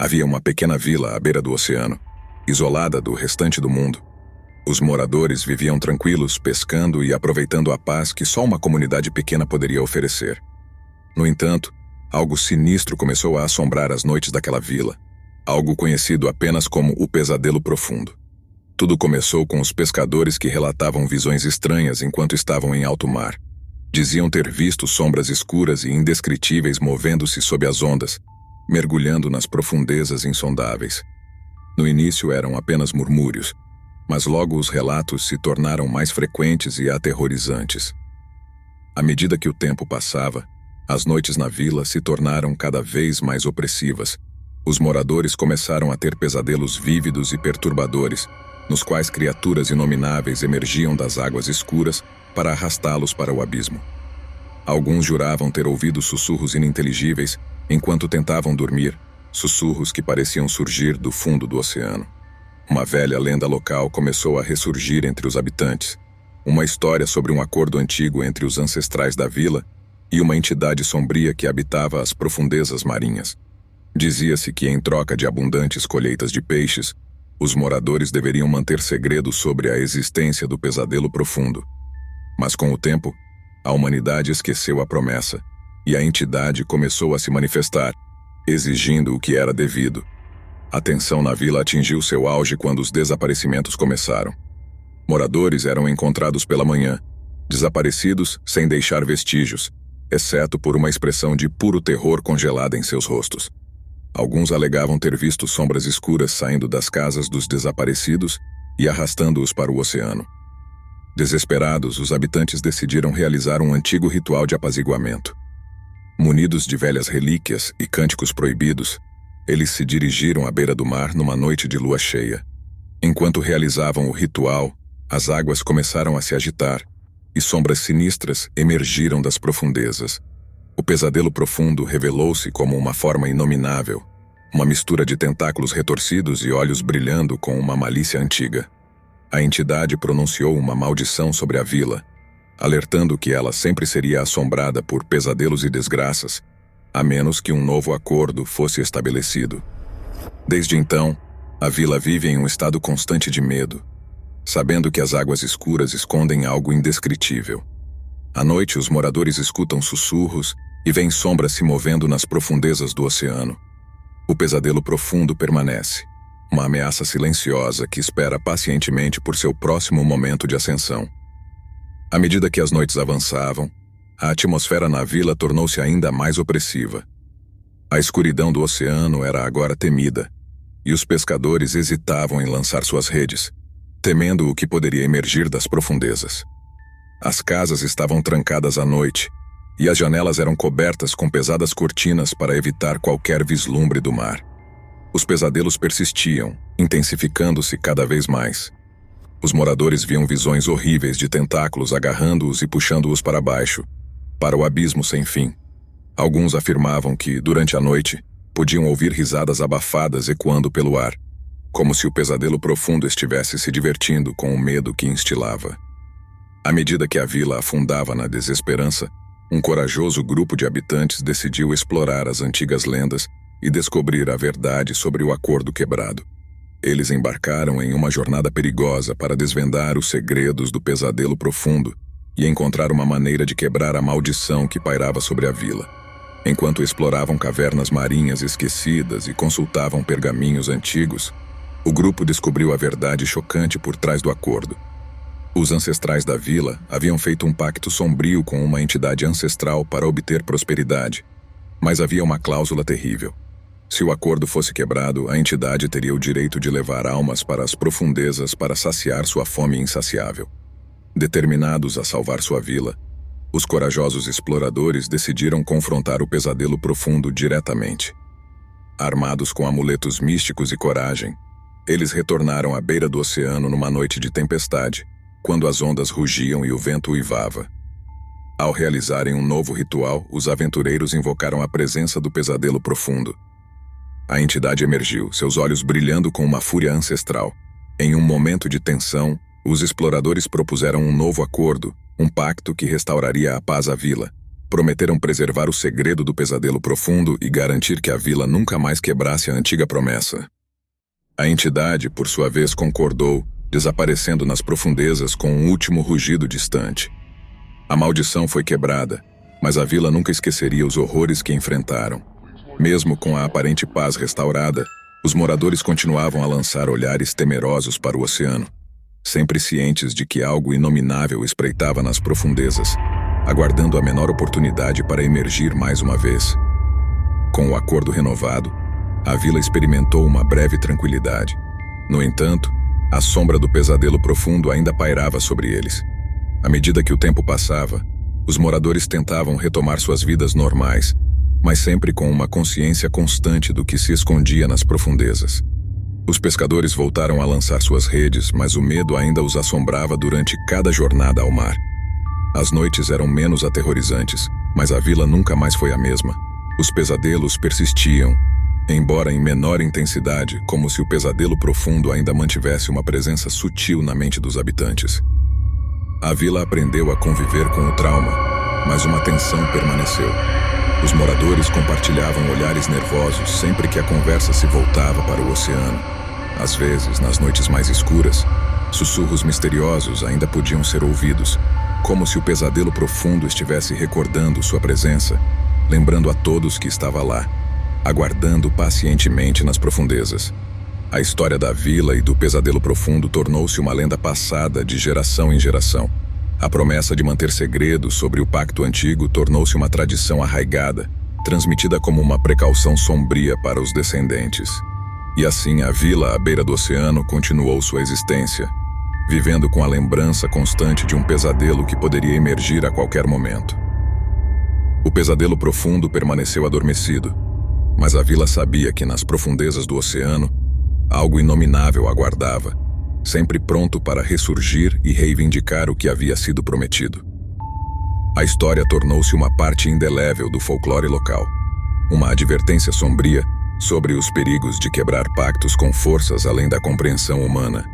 Havia uma pequena vila à beira do oceano, isolada do restante do mundo. Os moradores viviam tranquilos, pescando e aproveitando a paz que só uma comunidade pequena poderia oferecer. No entanto, algo sinistro começou a assombrar as noites daquela vila, algo conhecido apenas como o Pesadelo Profundo. Tudo começou com os pescadores que relatavam visões estranhas enquanto estavam em alto mar. Diziam ter visto sombras escuras e indescritíveis movendo-se sob as ondas, mergulhando nas profundezas insondáveis. No início eram apenas murmúrios, mas logo os relatos se tornaram mais frequentes e aterrorizantes. À medida que o tempo passava, as noites na vila se tornaram cada vez mais opressivas. Os moradores começaram a ter pesadelos vívidos e perturbadores, nos quais criaturas inomináveis emergiam das águas escuras para arrastá-los para o abismo. Alguns juravam ter ouvido sussurros ininteligíveis enquanto tentavam dormir, sussurros que pareciam surgir do fundo do oceano. Uma velha lenda local começou a ressurgir entre os habitantes, uma história sobre um acordo antigo entre os ancestrais da vila e uma entidade sombria que habitava as profundezas marinhas. Dizia-se que, em troca de abundantes colheitas de peixes, os moradores deveriam manter segredo sobre a existência do Pesadelo Profundo. Mas com o tempo, a humanidade esqueceu a promessa, e a entidade começou a se manifestar, exigindo o que era devido. A tensão na vila atingiu seu auge quando os desaparecimentos começaram. Moradores eram encontrados pela manhã, desaparecidos sem deixar vestígios, exceto por uma expressão de puro terror congelada em seus rostos. Alguns alegavam ter visto sombras escuras saindo das casas dos desaparecidos e arrastando-os para o oceano. Desesperados, os habitantes decidiram realizar um antigo ritual de apaziguamento. Munidos de velhas relíquias e cânticos proibidos, eles se dirigiram à beira do mar numa noite de lua cheia. Enquanto realizavam o ritual, as águas começaram a se agitar e sombras sinistras emergiram das profundezas. O Pesadelo Profundo revelou-se como uma forma inominável, uma mistura de tentáculos retorcidos e olhos brilhando com uma malícia antiga. A entidade pronunciou uma maldição sobre a vila, alertando que ela sempre seria assombrada por pesadelos e desgraças, a menos que um novo acordo fosse estabelecido. Desde então, a vila vive em um estado constante de medo, sabendo que as águas escuras escondem algo indescritível. À noite, os moradores escutam sussurros e veem sombras se movendo nas profundezas do oceano. O Pesadelo Profundo permanece, uma ameaça silenciosa que espera pacientemente por seu próximo momento de ascensão. À medida que as noites avançavam, a atmosfera na vila tornou-se ainda mais opressiva. A escuridão do oceano era agora temida, e os pescadores hesitavam em lançar suas redes, temendo o que poderia emergir das profundezas. As casas estavam trancadas à noite, e as janelas eram cobertas com pesadas cortinas para evitar qualquer vislumbre do mar. Os pesadelos persistiam, intensificando-se cada vez mais. Os moradores viam visões horríveis de tentáculos agarrando-os e puxando-os para baixo, para o abismo sem fim. Alguns afirmavam que, durante a noite, podiam ouvir risadas abafadas ecoando pelo ar, como se o Pesadelo Profundo estivesse se divertindo com o medo que instilava. À medida que a vila afundava na desesperança, um corajoso grupo de habitantes decidiu explorar as antigas lendas e descobrir a verdade sobre o acordo quebrado. Eles embarcaram em uma jornada perigosa para desvendar os segredos do Pesadelo Profundo e encontrar uma maneira de quebrar a maldição que pairava sobre a vila. Enquanto exploravam cavernas marinhas esquecidas e consultavam pergaminhos antigos, o grupo descobriu a verdade chocante por trás do acordo. Os ancestrais da vila haviam feito um pacto sombrio com uma entidade ancestral para obter prosperidade, mas havia uma cláusula terrível. Se o acordo fosse quebrado, a entidade teria o direito de levar almas para as profundezas para saciar sua fome insaciável. Determinados a salvar sua vila, os corajosos exploradores decidiram confrontar o Pesadelo Profundo diretamente. Armados com amuletos místicos e coragem, eles retornaram à beira do oceano numa noite de tempestade, quando as ondas rugiam e o vento uivava. Ao realizarem um novo ritual, os aventureiros invocaram a presença do Pesadelo Profundo. A entidade emergiu, seus olhos brilhando com uma fúria ancestral. Em um momento de tensão, os exploradores propuseram um novo acordo, um pacto que restauraria a paz à vila, prometeram preservar o segredo do pesadelo profundo e garantir que a vila nunca mais quebrasse a antiga promessa. A entidade, por sua vez, concordou, desaparecendo nas profundezas com um último rugido distante. A maldição foi quebrada, mas a vila nunca esqueceria os horrores que enfrentaram. Mesmo com a aparente paz restaurada, os moradores continuavam a lançar olhares temerosos para o oceano, sempre cientes de que algo inominável espreitava nas profundezas, aguardando a menor oportunidade para emergir mais uma vez. Com o acordo renovado, a vila experimentou uma breve tranquilidade. No entanto, a sombra do pesadelo profundo ainda pairava sobre eles. À medida que o tempo passava, os moradores tentavam retomar suas vidas normais, mas sempre com uma consciência constante do que se escondia nas profundezas. Os pescadores voltaram a lançar suas redes, mas o medo ainda os assombrava durante cada jornada ao mar. As noites eram menos aterrorizantes, mas a vila nunca mais foi a mesma. Os pesadelos persistiam, embora em menor intensidade, como se o pesadelo profundo ainda mantivesse uma presença sutil na mente dos habitantes. A vila aprendeu a conviver com o trauma, mas uma tensão permaneceu. Os moradores compartilhavam olhares nervosos sempre que a conversa se voltava para o oceano. Às vezes, nas noites mais escuras, sussurros misteriosos ainda podiam ser ouvidos, como se o pesadelo profundo estivesse recordando sua presença, lembrando a todos que estava lá, aguardando pacientemente nas profundezas. A história da vila e do pesadelo profundo tornou-se uma lenda passada de geração em geração. A promessa de manter segredo sobre o pacto antigo tornou-se uma tradição arraigada, transmitida como uma precaução sombria para os descendentes. E assim a vila à beira do oceano continuou sua existência, vivendo com a lembrança constante de um pesadelo que poderia emergir a qualquer momento. O pesadelo profundo permaneceu adormecido, mas a vila sabia que nas profundezas do oceano, algo inominável aguardava, sempre pronto para ressurgir e reivindicar o que havia sido prometido. A história tornou-se uma parte indelével do folclore local, uma advertência sombria sobre os perigos de quebrar pactos com forças além da compreensão humana.